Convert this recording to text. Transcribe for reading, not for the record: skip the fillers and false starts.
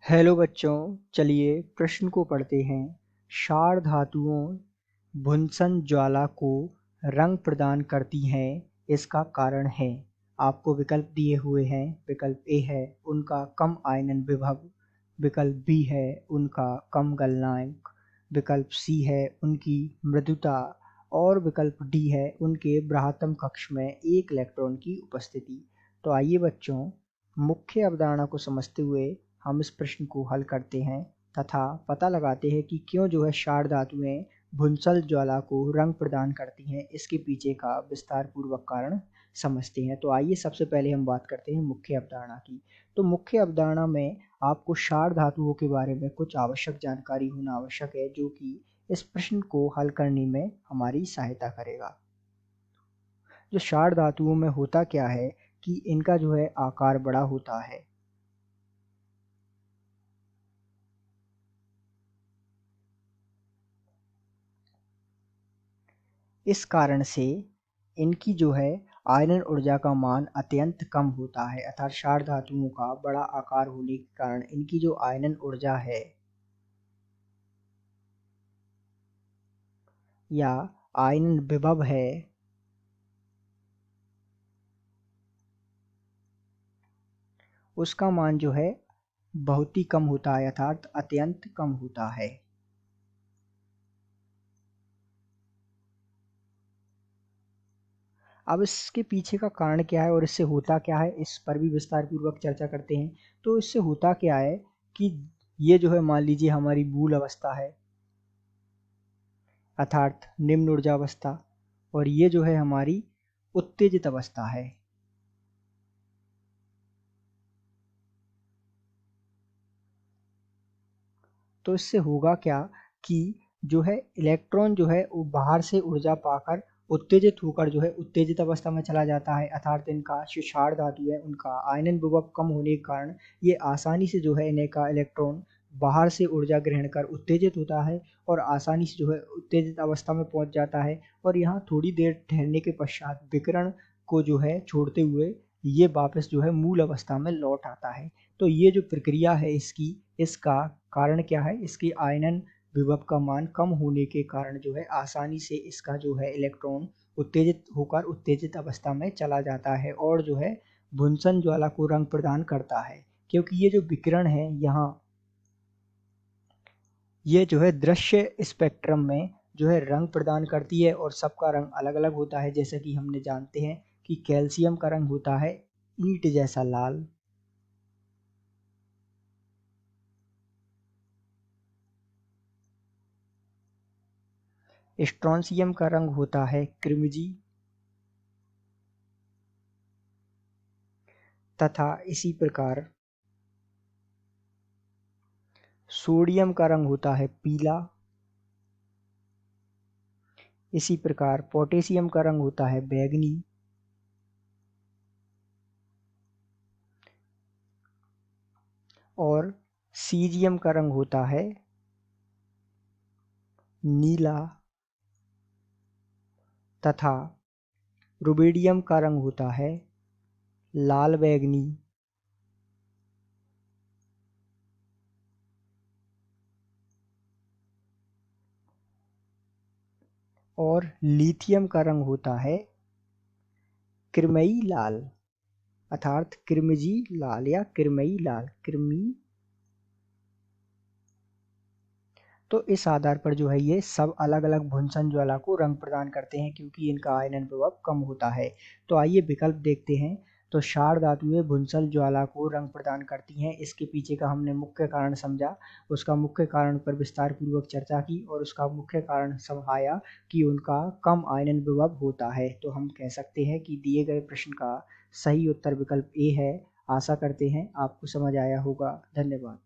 Hello बच्चों, चलिए प्रश्न को पढ़ते हैं। क्षार धातुओं भुंसन ज्वाला को रंग प्रदान करती हैं, इसका कारण है। आपको विकल्प दिए हुए हैं। विकल्प ए है उनका कम आयनन विभव, विकल्प बी है उनका कम गलनांक, विकल्प सी है उनकी मृदुता और विकल्प डी है उनके बृहत्तम कक्ष में एक इलेक्ट्रॉन की उपस्थिति। तो आइए बच्चों, मुख्य अवधारणा को समझते हुए हम इस प्रश्न को हल करते हैं तथा पता लगाते हैं कि क्यों जो है क्षार धातुएं भुंसल ज्वाला को रंग प्रदान करती हैं। इसके पीछे का विस्तार पूर्वक कारण समझते हैं। तो आइए सबसे पहले हम बात करते हैं मुख्य अवधारणा की। तो मुख्य अवधारणा में आपको क्षार धातुओं के बारे में कुछ आवश्यक जानकारी होना आवश्यक है, जो कि इस प्रश्न को हल करने में हमारी सहायता करेगा। जो क्षार धातुओं में होता क्या है कि इनका जो है आकार बड़ा होता है। इस कारण से इनकी जो है आयनन ऊर्जा का मान अत्यंत कम होता है, अर्थात क्षार धातुओं का बड़ा आकार होने के कारण इनकी जो आयनन ऊर्जा है या आयनन विभव है उसका मान जो है बहुत ही कम होता है, अर्थात अत्यंत कम होता है। अब इसके पीछे का कारण क्या है और इससे होता क्या है, इस पर भी विस्तार पूर्वक चर्चा करते हैं। तो इससे होता क्या है कि ये जो है मान लीजिए हमारी मूल अवस्था है, अर्थात निम्न ऊर्जा अवस्था, और ये जो है हमारी उत्तेजित अवस्था है। तो इससे होगा क्या कि जो है इलेक्ट्रॉन जो है वो बाहर से ऊर्जा पाकर उत्तेजित होकर जो है उत्तेजित अवस्था में चला जाता है, अर्थात इनका जो क्षार धातु है उनका आयनन विभव कम होने के कारण ये आसानी से जो है इन्हें का इलेक्ट्रॉन बाहर से ऊर्जा ग्रहण कर उत्तेजित होता है और आसानी से जो है उत्तेजित अवस्था में पहुंच जाता है, और यहाँ थोड़ी देर ठहरने के पश्चात विकिरण को जो है छोड़ते हुए ये वापस जो है मूल अवस्था में लौट आता है। तो ये जो प्रक्रिया है इसका कारण क्या है, इसकी आयनन विभव का मान कम होने के कारण जो है आसानी से इसका जो है इलेक्ट्रॉन उत्तेजित होकर उत्तेजित अवस्था में चला जाता है और जो है भुंसन ज्वाला को रंग प्रदान करता है। क्योंकि ये जो विकिरण है यहाँ ये जो है दृश्य स्पेक्ट्रम में जो है रंग प्रदान करती है और सबका रंग अलग अलग होता है। जैसे कि हमने जानते हैं कि कैल्शियम का रंग होता है ईंट जैसा लाल, स्ट्रोंशियम का रंग होता है क्रिमजी, तथा इसी प्रकार सोडियम का रंग होता है पीला। इसी प्रकार पोटेशियम का रंग होता है बैंगनी, और सीजियम का रंग होता है नीला, तथा रुबिडियम का रंग होता है लाल बैंगनी, और लिथियम का रंग होता है कृमई लाल, अर्थात कृमजी लाल या कृमई लाल, कृमि। तो इस आधार पर जो है ये सब अलग अलग भुंसन ज्वाला को रंग प्रदान करते हैं क्योंकि इनका आयनन विभव कम होता है। तो आइए विकल्प देखते हैं। तो क्षार धातुएं भुंसन ज्वाला को रंग प्रदान करती हैं, इसके पीछे का हमने मुख्य कारण समझा, उसका मुख्य कारण पर विस्तार पूर्वक चर्चा की और उसका मुख्य कारण समझाया कि उनका कम आयनन विभव होता है। तो हम कह सकते हैं कि दिए गए प्रश्न का सही उत्तर विकल्प ए है। आशा करते हैं आपको समझ आया होगा। धन्यवाद।